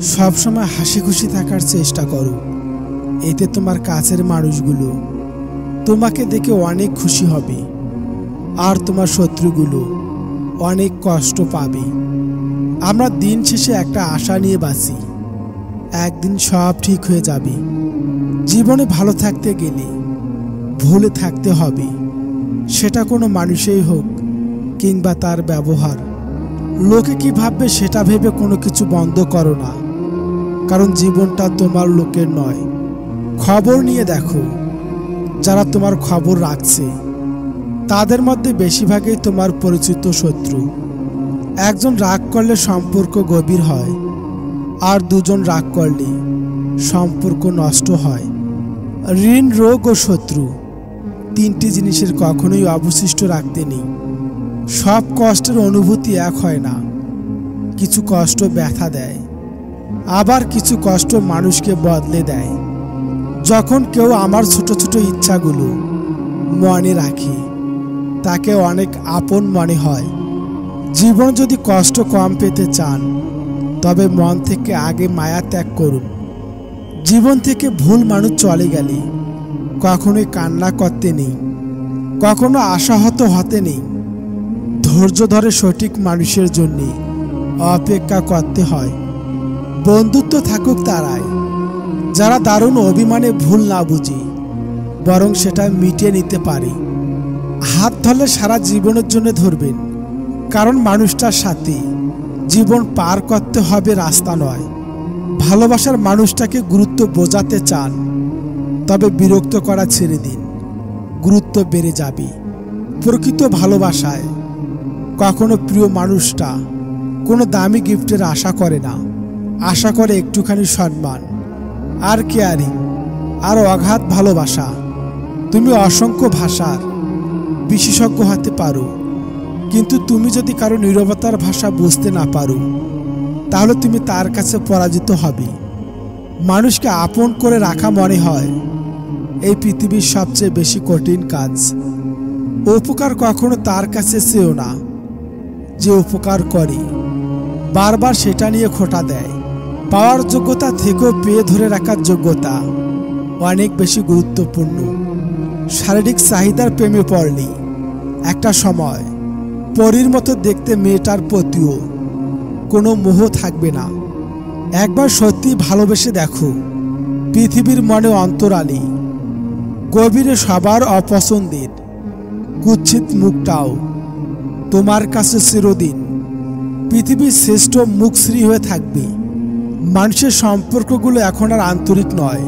সবসময় হাসি খুশি থাকার চেষ্টা করো। এতে তোমার কাছের মানুষগুলো তোমাকে দেখে অনেক খুশি হবে, আর তোমার শত্রুগুলো অনেক কষ্ট পাবে। আমরা দিন শেষে একটা আশা নিয়ে বাঁচি, একদিন সব ঠিক হয়ে যাবে। জীবনে ভালো থাকতে গেলে ভুলে থাকতে হবে, সেটা কোনো মানুষই হোক কিংবা তার ব্যবহার। লোকে কি ভাববে সেটা ভেবে কোনো কিছু বন্ধ করো না, কারণ জীবনটা তোমার লোকের নয়। খবর নিয়ে দেখো, যারা তোমার খবর রাখছে তাদের মধ্যে বেশিরভাগই তোমার পরিচিত শত্রু। একজন রাগ করলে সম্পর্ক গভীর হয়, আর দুজন রাগ করলে সম্পর্ক নষ্ট হয়। ঋণ, রোগ ও শত্রু তিনটি জিনিসের কখনোই অবশিষ্ট রাখতে নেই। সব কষ্টের অনুভূতি এক হয় না। কিছু কষ্ট ব্যথা দেয়, আবার কিছু কষ্ট মানুষকে বদলে দেয়। যখন কেউ আমার ছোট ছোট ইচ্ছাগুলো মনে রাখে, তাকে অনেক আপন মনে হয়। জীবন যদি কষ্ট কম পেতে চান, তবে মন থেকে আগে মায়া ত্যাগ করুন। জীবন থেকে ভুল মানুষ চলে গেলে কখনোই কান্না করতে নেই, কখনো আশাহত হতে নেই। ধৈর্য ধরে সঠিক মানুষের জন্য অপেক্ষা করতে হয়। বন্ধুত্ব থাকুক তারাই, যারা দারুণ অভিমানে ভুল না বুঝে বরং সেটা মিটিয়ে নিতে পারে। হাত ধরলে সারা জীবনের জন্য ধরবেন, কারণ মানুষটার সাথে জীবন পার করতে হবে, রাস্তা নয়। ভালোবাসার মানুষটাকে গুরুত্ব বোঝাতে চান, তবে বিরক্ত করা ছেড়ে দিন, গুরুত্ব বেড়ে যাবে। প্রকৃত ভালোবাসায় কখনো প্রিয় মানুষটা কোনো দামি গিফটের আশা করে না, আশা করে একটুখানি সম্মান আর কেয়ারিং আর অগাধ ভালোবাসা। তুমি অসংখ্য ভাষার বিশেষজ্ঞ হতে পারো, কিন্তু তুমি যদি কারো নীরবতার ভাষা বুঝতে না পারো, তাহলে তুমি তার কাছে পরাজিত হবে। মানুষকে আপন করে রাখা মনে হয় এই পৃথিবীর সবচেয়ে বেশি কঠিন কাজ। উপকার কখনো তার কাছে চেয়েও না যে উপকার করে বারবার সেটা নিয়ে খোঁটা দেয়। পাওয়ার যোগ্যতা থেকেও পেয়ে ধরে রাখার যোগ্যতা অনেক বেশি গুরুত্বপূর্ণ। শারীরিক চাহিদার প্রেমে পড়লে একটা সময় পরীর মতো দেখতে মেয়েটার প্রতিও কোনো মোহ থাকবে না। একবার সত্যি ভালোবেসে দেখো, পৃথিবীর মনে অন্তরালে গভীরে সবার অপছন্দের কুৎসিত মুখটাও তোমার কাছে চিরদিন পৃথিবীর শ্রেষ্ঠ মুখশ্রী হয়ে থাকবে। মানুষের সম্পর্কগুলো এখন আর আন্তরিক নয়,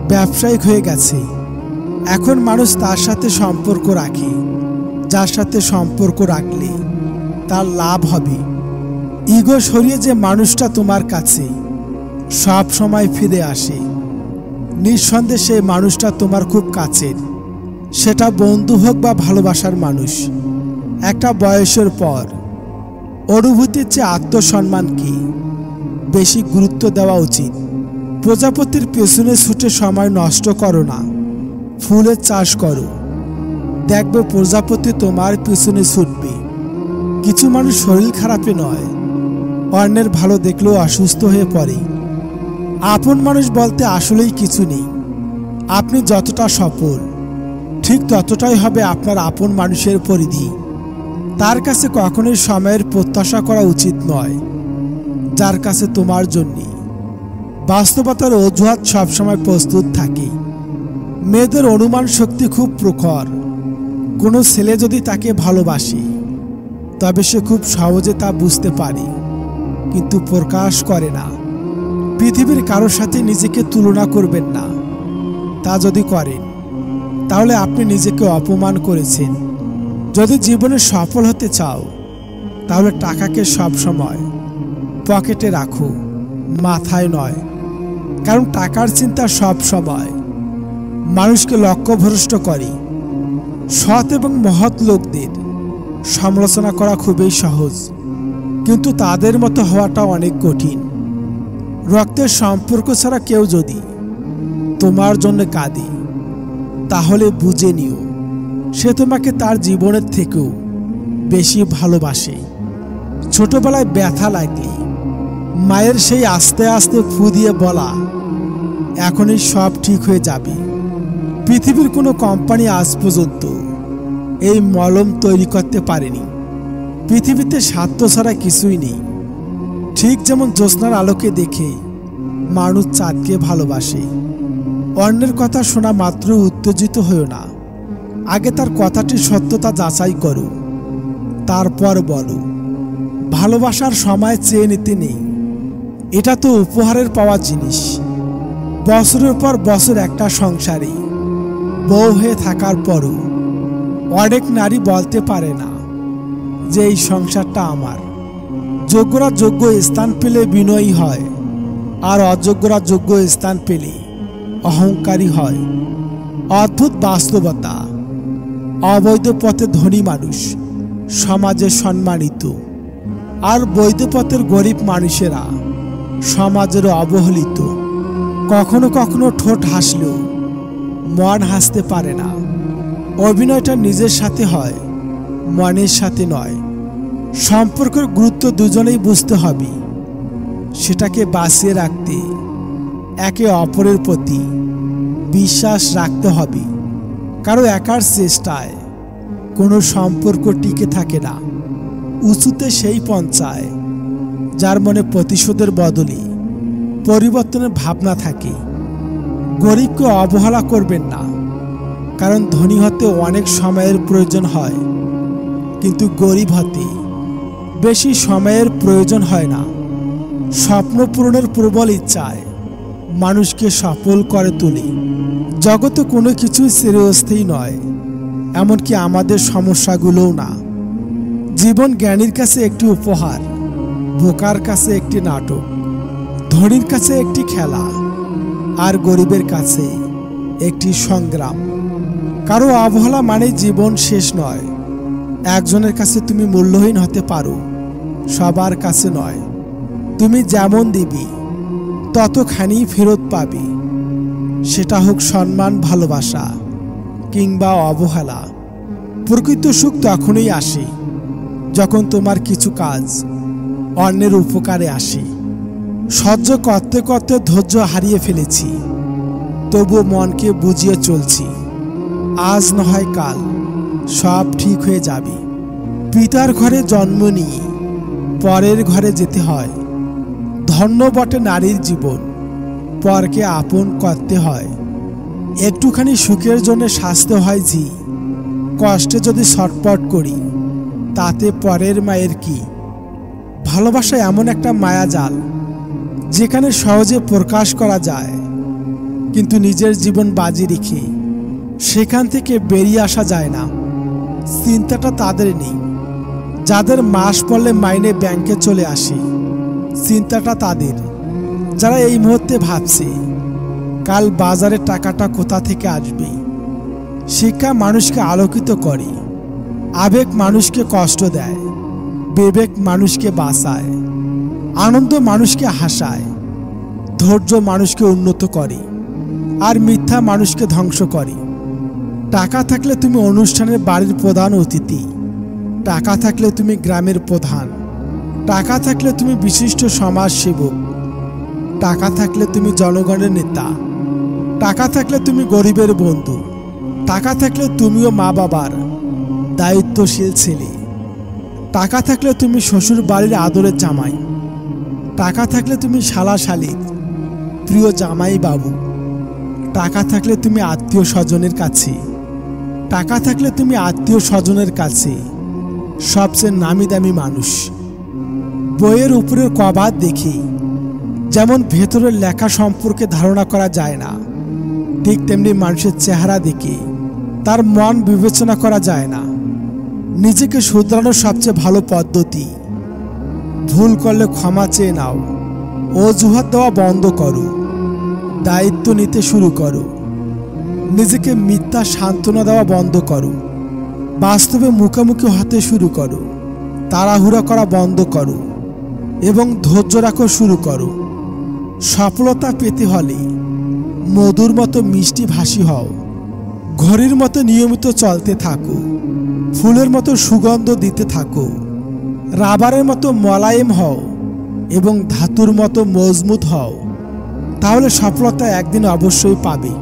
ব্যবসায়িক হয়ে গেছে। এখন মানুষ তার সাথে সম্পর্ক রাখে যার সাথে সম্পর্ক রাখলে তার লাভ হবে। ইগো সরিয়ে যে মানুষটা তোমার কাছে সব সময় ফিরে আসে, নিঃসন্দেহে সেই মানুষটা তোমার খুব কাছের। সেটা বন্ধু হোক বা ভালোবাসার মানুষ। একটা বয়সের পর অনুভূতির চেয়ে আত্মসম্মানকে বেশি গুরুত্ব দেওয়া উচিত। প্রজাপতির পেছনে ছুটে সময় নষ্ট করো না, ফুলের চাষ করো, দেখবে প্রজাপতি তোমার পেছনে ছুটবে। কিছু মানুষ শরীর খারাপে নয়, অন্যের ভালো দেখলেও অসুস্থ হয়ে পড়ে। আপন মানুষ বলতে আসলেই কিছু নেই। আপনি যতটা সফল, ঠিক ততটাই হবে আপনার আপন মানুষের পরিধি। তার কাছে কখনোই সময়ের প্রত্যাশা করা উচিত নয়, যার কাছে তোমার জন্য বাস্তবতার অজুহাত সবসময় প্রস্তুত থাকে। মেয়েদের অনুমান শক্তি খুব প্রখর। কোনো ছেলে যদি তাকে ভালোবাসে, তবে সে খুব সহজে তা বুঝতে পারে, কিন্তু প্রকাশ করে না। পৃথিবীর কারোর সাথে নিজেকে তুলনা করবেন না। তা যদি করেন, তাহলে আপনি নিজেকে অপমান করেছেন। যদি জীবনে সফল হতে চাও, তাহলে টাকাকে সবসময় পকেটে রাখো, মাথায় নয়। কারণ টাকার চিন্তা সব সময় মানুষকে লক্ষ্যভ্রষ্ট করে। সৎ এবং মহৎ লোকদের সমালোচনা করা খুবই সহজ, কিন্তু তাদের মতো হওয়াটা অনেক কঠিন। রক্তের সম্পর্ক ছাড়া কেউ যদি তোমার জন্য কাঁদে, তাহলে বুঝে নিও সে তোমাকে তার জীবনের থেকেও বেশি ভালোবাসে। ছোটবেলায় ব্যথা লাগলে মায়ের সেই আস্তে আস্তে ফু দিয়ে বলা, এখনই সব ঠিক হয়ে যাবে। পৃথিবীর কোনো কোম্পানি আজ পর্যন্ত এই মলম তৈরি করতে পারেনি। পৃথিবীতে স্বার্থ ছাড়া কিছুই নেই। ঠিক যেমন জ্যোৎস্নার আলোকে দেখে মানুষ চাঁদকে ভালোবাসে, অন্যের কথা শোনা মাত্র উত্তেজিত হয়েও না। আগে তার কথাটির সত্যতা যাচাই করো, তারপর বলো। ভালোবাসার সময় চেয়ে নিতে নেই, এটা তো উপহারের পাওয়া জিনিস। বছরের পর বছর একটা সংসারে বউ হয়ে থাকার পরও অনেক নারী বলতে পারে না যে এই সংসারটা আমার। যোগ্যরা যোগ্য স্থান পেলে বিনয়ী হয়, আর অযোগ্যরা যোগ্য স্থান পেলে অহংকারী হয়। অদ্ভুত বাস্তবতা। অবৈধ পথে ধনী মানুষ সমাজে সম্মানিত, আর বৈধ পথের গরিব মানুষেরা সমাজের অবহেলিত। কখনো কখনো ঠোঁট হাসলেও মন হাসতে পারে না। অভিনয়টা নিজের সাথে হয়, মনের সাথে নয়। সম্পর্কের গুরুত্ব দুজনেই বুঝতে হবে। সেটাকে বাঁচিয়ে রাখতে একে অপরের প্রতি বিশ্বাস রাখতে হবে। কারো একার চেষ্টায় কোনো সম্পর্ক টিকে থাকে না। উঁচুতে সেই পৌঁছায় যার মনে প্রতিশোধের বদলে পরিবর্তনের ভাবনা থাকে। গরিবকে অবহেলা করবেন না, কারণ ধনী হতে অনেক সময়ের প্রয়োজন হয়, কিন্তু গরিব হতে বেশি সময়ের প্রয়োজন হয় না। স্বপ্ন পূরণের প্রবল ইচ্ছায় মানুষকে সফল করে তোলে। জগতে কোনো কিছুই চিরস্থায়ী নয়, এমনকি আমাদের সমস্যাগুলোও না। জীবন জ্ঞানীর কাছে একটি উপহার, বোকার কাছে একটি নাটক, ধনীর কাছে একটি খেলা, আর গরিবের কাছে একটি সংগ্রাম। কারো অবহেলা মানে জীবন শেষ নয়। একজনের কাছে তুমি মূল্যহীন হতে পারো, সবার কাছে নয়। তুমি যেমন দিবি ততখানি ফেরত পাবে, সেটা হোক সম্মান, ভালোবাসা কিংবা অবহেলা। প্রকৃত সুখ তখনই আসে যখন তোমার কিছু কাজ অন্যের উপকারে আসে। সহ্য করতে করতে ধৈর্য হারিয়ে ফেলেছি, তবুও মনকে বুঝিয়ে চলছি। আজ নয় কাল সব ঠিক হয়ে যাবে। পিতার ঘরে জন্ম নিয়ে পরের ঘরে যেতে হয়। ধন্য বটে নারীর জীবন, পরকে আপন করতে হয়। একটুখানি সুখের জন্য শাস্তে হয় জি, কষ্টে যদি ছটপট করি তাতে পরের মায়ের কি। ভালোবাসা এমন একটা মায়াজাল যেখানে সহজে প্রকাশ করা যায়, কিন্তু নিজের জীবন বাজি রেখে সেখান থেকে বেরিয়ে আসা যায় না। চিন্তাটা তাদের নেই যাদের মাস পড়লে মাইনে ব্যাংকে চলে আসে। চিন্তাটা তাদের যারা এই মুহূর্তে ভাবছে কাল বাজারে টাকাটা কোথা থেকে আসবে। শিক্ষা মানুষকে আলোকিত করে, আবেগ মানুষকে কষ্ট দেয়, বিবেক মানুষকে বাঁচায়, আনন্দ মানুষকে হাসায়, ধৈর্য মানুষকে উন্নত করে, আর মিথ্যা মানুষকে ধ্বংস করে। টাকা থাকলে তুমি অনুষ্ঠানের বাড়ির প্রধান অতিথি, টাকা থাকলে তুমি গ্রামের প্রধান, টাকা থাকলে তুমি বিশিষ্ট সমাজসেবক, টাকা থাকলে তুমি জনগণের নেতা, টাকা থাকলে তুমি গরিবের বন্ধু, টাকা থাকলে তুমিও মা বাবার দায়িত্বশীল ছেলে, টাকা থাকলে তুমি শ্বশুর বাড়ির আদরের জামাই, টাকা থাকলে তুমি শালা শালির প্রিয় জামাই বাবু, টাকা থাকলে তুমি আত্মীয় স্বজনের কাছে, টাকা থাকলে তুমি আত্মীয় স্বজনের কাছে সবচেয়ে নামি দামি মানুষ। বইয়ের উপরের কভার দেখি যেমন ভেতরের লেখা সম্পর্কে ধারণা করা যায় না, ঠিক তেমনি মানুষের চেহারা দেখে তার মন বিবেচনা করা যায় না। নিজেকে শুধরানোর সবচেয়ে ভালো পদ্ধতি, ভুল করলে ক্ষমা চেয়ে নাও, অজুহাত দেওয়া বন্ধ করো, দায়িত্ব নিতে শুরু করো, নিজেকে মিথ্যা সান্ত্বনা দেওয়া বন্ধ করো, বাস্তবে মুখোমুখি হতে শুরু করো, তাড়াহুড়া করা বন্ধ করো এবং ধৈর্য রাখা শুরু করো। সফলতা পেতে হলে মধুর মতো মিষ্টি ভাষী হও, ঘড়ির মতো নিয়মিত চলতে থাকো, ফুলের মতো সুগন্ধ দিতে থাকো, রাবারের মতো মোলায়েম হও, এবং ধাতুর মতো মজবুত হও, তাহলে সফলতা একদিন অবশ্যই পাবে।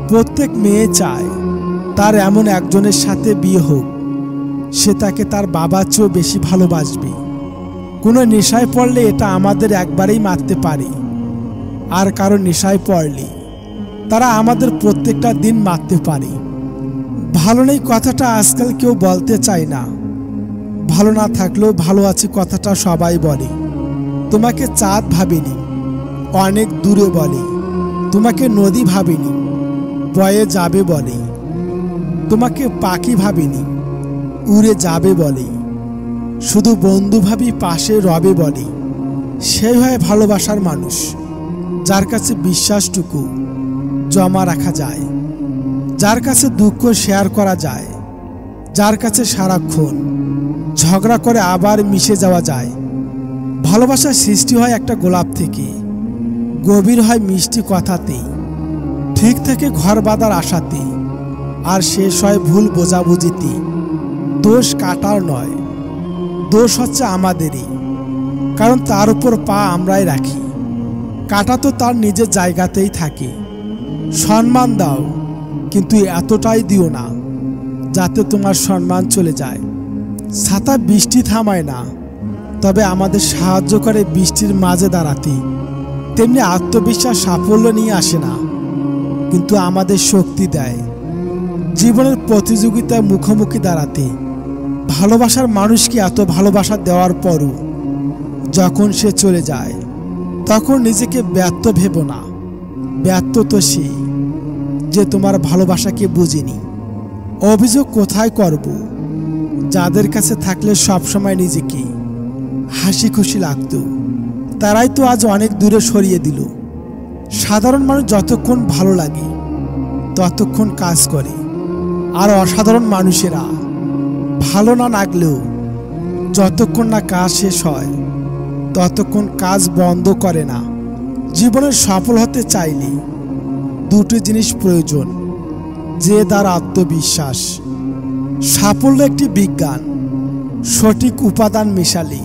প্রত্যেক মেয়ে চায় তার এমন একজনের সাথে বিয়ে হোক, সে তাকে তার বাবার চেয়েও বেশি ভালোবাসবে। কোনো নেশায় পড়লে এটা আমাদের একবারেই মারতে পারে, আর কারো নেশায় পড়লে তারা আমাদের প্রত্যেকটা দিন মারতে পারে। ভালো নেই কথাটা আজকাল কেউ বলতে চায় না। ভালো না থাকলেও ভালো আছি কথাটা সবাই বলে। তোমাকে চাঁদ ভাবেনি, অনেক দূরে বলে। তোমাকে নদী ভাবেনি, বয়ে যাবে বলে। তোমাকে পাখি ভাবেনি, উড়ে যাবে বলে। শুধু বন্ধু ভাবি পাশে রবে বলে। সেই হয় ভালোবাসার মানুষ, যার কাছে বিশ্বাসটুকু জমা রাখা যায়, যার কাছে দুঃখ শেয়ার করা যায়, যার কাছে সারাক্ষণ ঝগড়া করে আবার মিশে যাওয়া যায়। ভালোবাসার সৃষ্টি হয় একটা গোলাপ থেকে, গভীর হয় মিষ্টি কথাতে, ঠিক থেকে ঘর বাঁধার আশাতে, আর শেষ হয় ভুল বোঝাবুঝিতে। দোষ কাটার নয়, দোষ হচ্ছে আমাদেরই, কারণ তার উপর পা আমরাই রাখি। কাটা তো তার নিজের জায়গাতেই থাকে। সম্মান দাও, কিন্তু এতটাই দিও না যাতে তোমার সম্মান চলে যায়। ছাতা বৃষ্টি থামায় না, তবে আমাদের সাহায্য করে বৃষ্টির মাঝে দাঁড়াতে। তেমনি আত্মবিশ্বাস সাফল্য নিয়ে আসে না, কিন্তু আমাদের শক্তি দেয় জীবনের প্রতিযোগিতায় মুখোমুখি দাঁড়াতে। ভালোবাসার মানুষকে এত ভালোবাসা দেওয়ার পরও যখন সে চলে যায়, তখন নিজেকে ব্যর্থ ভেবো না। ব্যর্থ তো সে যে তোমার ভালোবাসাকে বুঝেনি। অভিযোগ কোথায় করব? যাদের কাছে থাকলে সবসময় নিজেকে হাসি খুশি লাগত, তারাই তো আজ অনেক দূরে সরিয়ে দিল। সাধারণ মানুষ যতক্ষণ ভালো লাগে ততক্ষণ কাজ করে, আর অসাধারণ মানুষেরা ভালো না লাগলেও যতক্ষণ না কাজ শেষ হয় ততক্ষণ কাজ বন্ধ করে না। জীবনে সফল হতে চাইলে দুটো জিনিস প্রয়োজন, যে তার আত্মবিশ্বাস। সাফল্য একটি বিজ্ঞান, সঠিক উপাদান মেশালে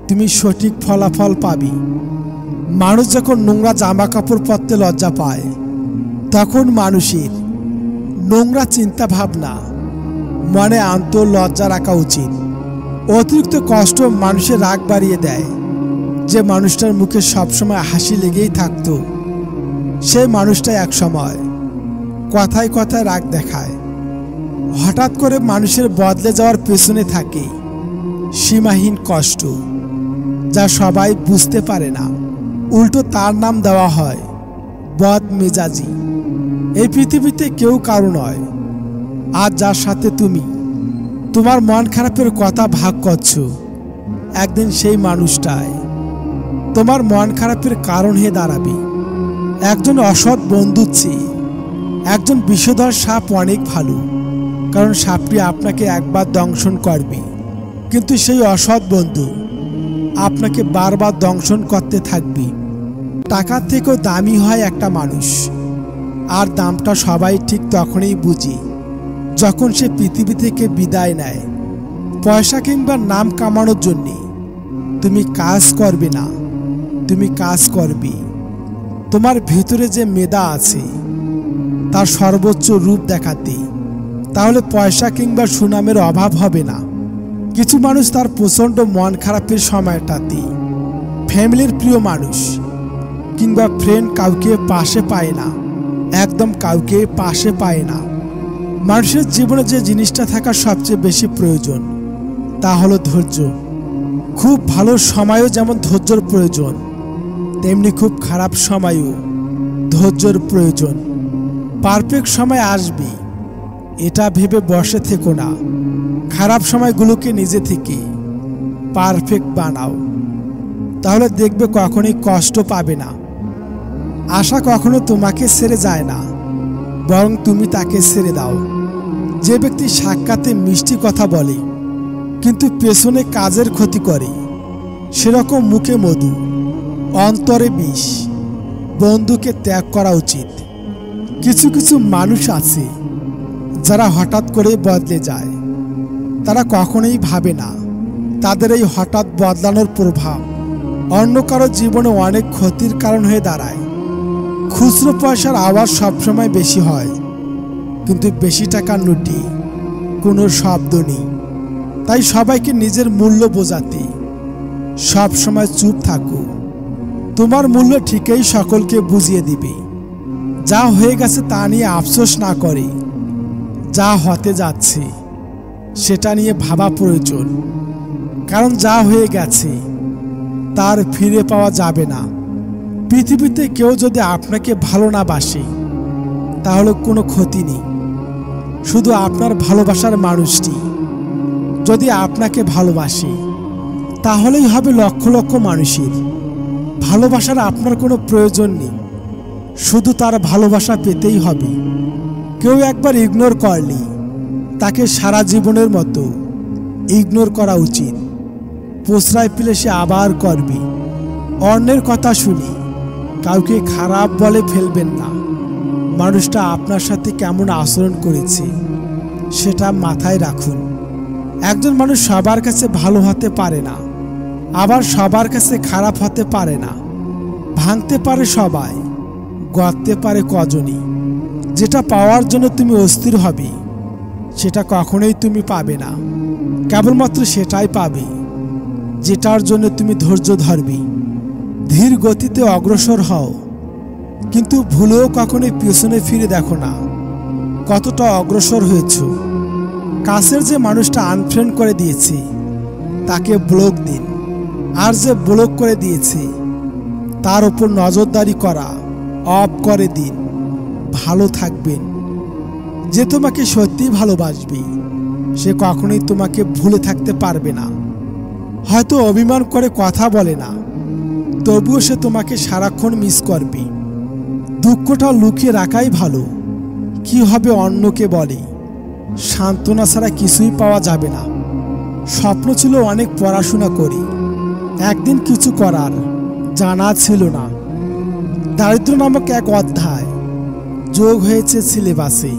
তুমি সঠিক ফলাফল পাবে। মানুষ যখন নোংরা জামা কাপড় পরতে লজ্জা পায়, তখন মানুষের নোংরা চিন্তা ভাবনা মনে আনতে লজ্জা রাখা উচিত। অতিরিক্ত কষ্ট মানুষের রাগ বাড়িয়ে দেয়। যে মানুষটার মুখে সবসময় হাসি লেগেই থাকতো, সেই মানুষটা এক সময় কথায় কথায় রাগ দেখায়। হঠাৎ করে মানুষের বদলে যাওয়ার পেছনে থাকে সীমাহীন কষ্ট, যা সবাই বুঝতে পারে না। উল্টো তার নাম দেওয়া হয় বদমেজাজি। এই পৃথিবীতে কেউ কারো নয়। আজ যার সাথে তুমি তোমার মন খারাপের কথা ভাগ করছো, একদিন সেই মানুষটাই তোমার মন খারাপের কারণ হয়ে দাঁড়াবে। একজন অসৎ বন্ধুর চেয়ে একজন বিষধর সাপ অনেক ভালো, কারণ সাপটি আপনাকে একবার দংশন করবে, কিন্তু সেই অসৎ বন্ধু আপনাকে বারবার দংশন করতে থাকবে। টাকার থেকেও দামি হয় একটা মানুষ, আর দামটা সবাই ঠিক তখনই বুঝে যখন সে পৃথিবী থেকে বিদায় নেয়। পয়সা কিংবা নাম কামানোর জন্যে তুমি কাজ করবে না, তুমি কাজ করবে তোমার ভিতরে যে মেধা আছে তার সর্বোচ্চ রূপ দেখাতে। তাহলে পয়সা কিংবা সুনামের অভাব হবে না। কিছু মানুষ তার প্রচণ্ড মন খারাপের সময়টাতে ফ্যামিলির প্রিয় মানুষ কিংবা ফ্রেন্ড কাউকে পাশে পায় না, একদম কাউকে পাশে পায় না। মানুষের জীবনে যে জিনিসটা থাকা সবচেয়ে বেশি প্রয়োজন তা হলো ধৈর্য। খুব ভালো সময়ও যেমন ধৈর্যের প্রয়োজন, তেমনি খুব খারাপ সময়ও ধৈর্যের প্রয়োজন। পারফেক্ট সময় আসবে এটা ভেবে বসে থেকো না। খারাপ সময়গুলোকে নিজে থেকে পারফেক্ট বানাও, তাহলে দেখবে কখনোই কষ্ট পাবে না। আশা কখনো তোমাকে ছেড়ে যায় না, বরং তুমি তাকে ছেড়ে দাও। যে ব্যক্তি সাক্ষাতে মিষ্টি কথা বলে কিন্তু পেছনে কাজের ক্ষতি করে, সেরকম মুখে মধু অন্তরে বিষ। বন্ধুকে ত্যাগ করা উচিত। কিছু কিছু মানুষ আছে যারা হঠাৎ করে বদলে যায়। তারা কখনোই ভাবে না তাদের এই হঠাৎ বদলানোর প্রভাব অন্য কারো জীবনে অনেক ক্ষতির কারণ হয়ে দাঁড়ায়। খুচরো পয়সার আওয়াজ সবসময় বেশি হয়, কিন্তু বেশি টাকার নোটে কোনো শব্দ নেই। তাই সবাইকে নিজের মূল্য বোঝাতে সবসময় চুপ থাকো। তোমার মূল্য ঠিকই সকলকে বুঝিয়ে দিবে। যা হয়ে গেছে তা নিয়ে আফসোস না করে যা হতে যাচ্ছে সেটা নিয়ে ভাবা প্রয়োজন। কারণ যা হয়ে গেছে তার ফিরে পাওয়া যাবে না। পৃথিবীতে কেউ যদি আপনাকে ভালো না বাসে তাহলে কোনো ক্ষতি নেই। শুধু আপনার ভালোবাসার মানুষটি যদি আপনাকে ভালোবাসে তাহলেই হবে লক্ষ লক্ষ মানুষের। ভালোবাসার আপনার কোনো প্রয়োজন নেই, শুধু তার ভালোবাসা পেতেই হবে। কেউ একবার ইগনোর করলে তাকে সারা জীবনের মতো ইগনোর করা উচিত। প্রশ্রয় পেলে সে আবার করবে। অন্যের কথা শুনে কাউকে খারাপ বলে ফেলবেন না। মানুষটা আপনার সাথে কেমন আচরণ করেছে সেটা মাথায় রাখুন। একজন মানুষ সবার কাছে ভালো হতে পারে না, আবার সবার কাছে খারাপ হতে পারে না। ভাঙতে পারে সবাই, গড়তে পারে কজনই। যেটা পাওয়ার জন্য তুমি অস্থির হবে সেটা কখনোই তুমি পাবে না। কেবলমাত্র সেটাই পাবে যেটার জন্য তুমি ধৈর্য ধরবে। ধীর গতিতে অগ্রসর হও, কিন্তু ভুলেও কখনোই পিছনে ফিরে দেখো না কতটা অগ্রসর হয়েছ। কাছের যে মানুষটা আনফ্রেন্ড করে দিয়েছে তাকে ব্লক দিন, আর যে ব্লক করে দিয়েছে তার উপর নজরদারি করা অফ করে দিন। ভালো থাকবেন। যে তোমাকে সত্যিই ভালোবাসবে সে কখনোই তোমাকে ভুলে থাকতে পারবে না। হয়তো অভিমান করে কথা বলে না, তবুও সে তোমাকে সারাক্ষণ মিস করবে। দুঃখটা লুকিয়ে রাখাই ভালো। কি হবে অন্যকে বলে, সান্ত্বনা ছাড়া কিছুই পাওয়া যাবে না। স্বপ্ন ছিল অনেক পড়াশোনা করি, একদিন কিছু করার জানা ছিল না। দারিদ্র নামক এক অধ্যায় যোগ হয়েছে সিলেবাসে।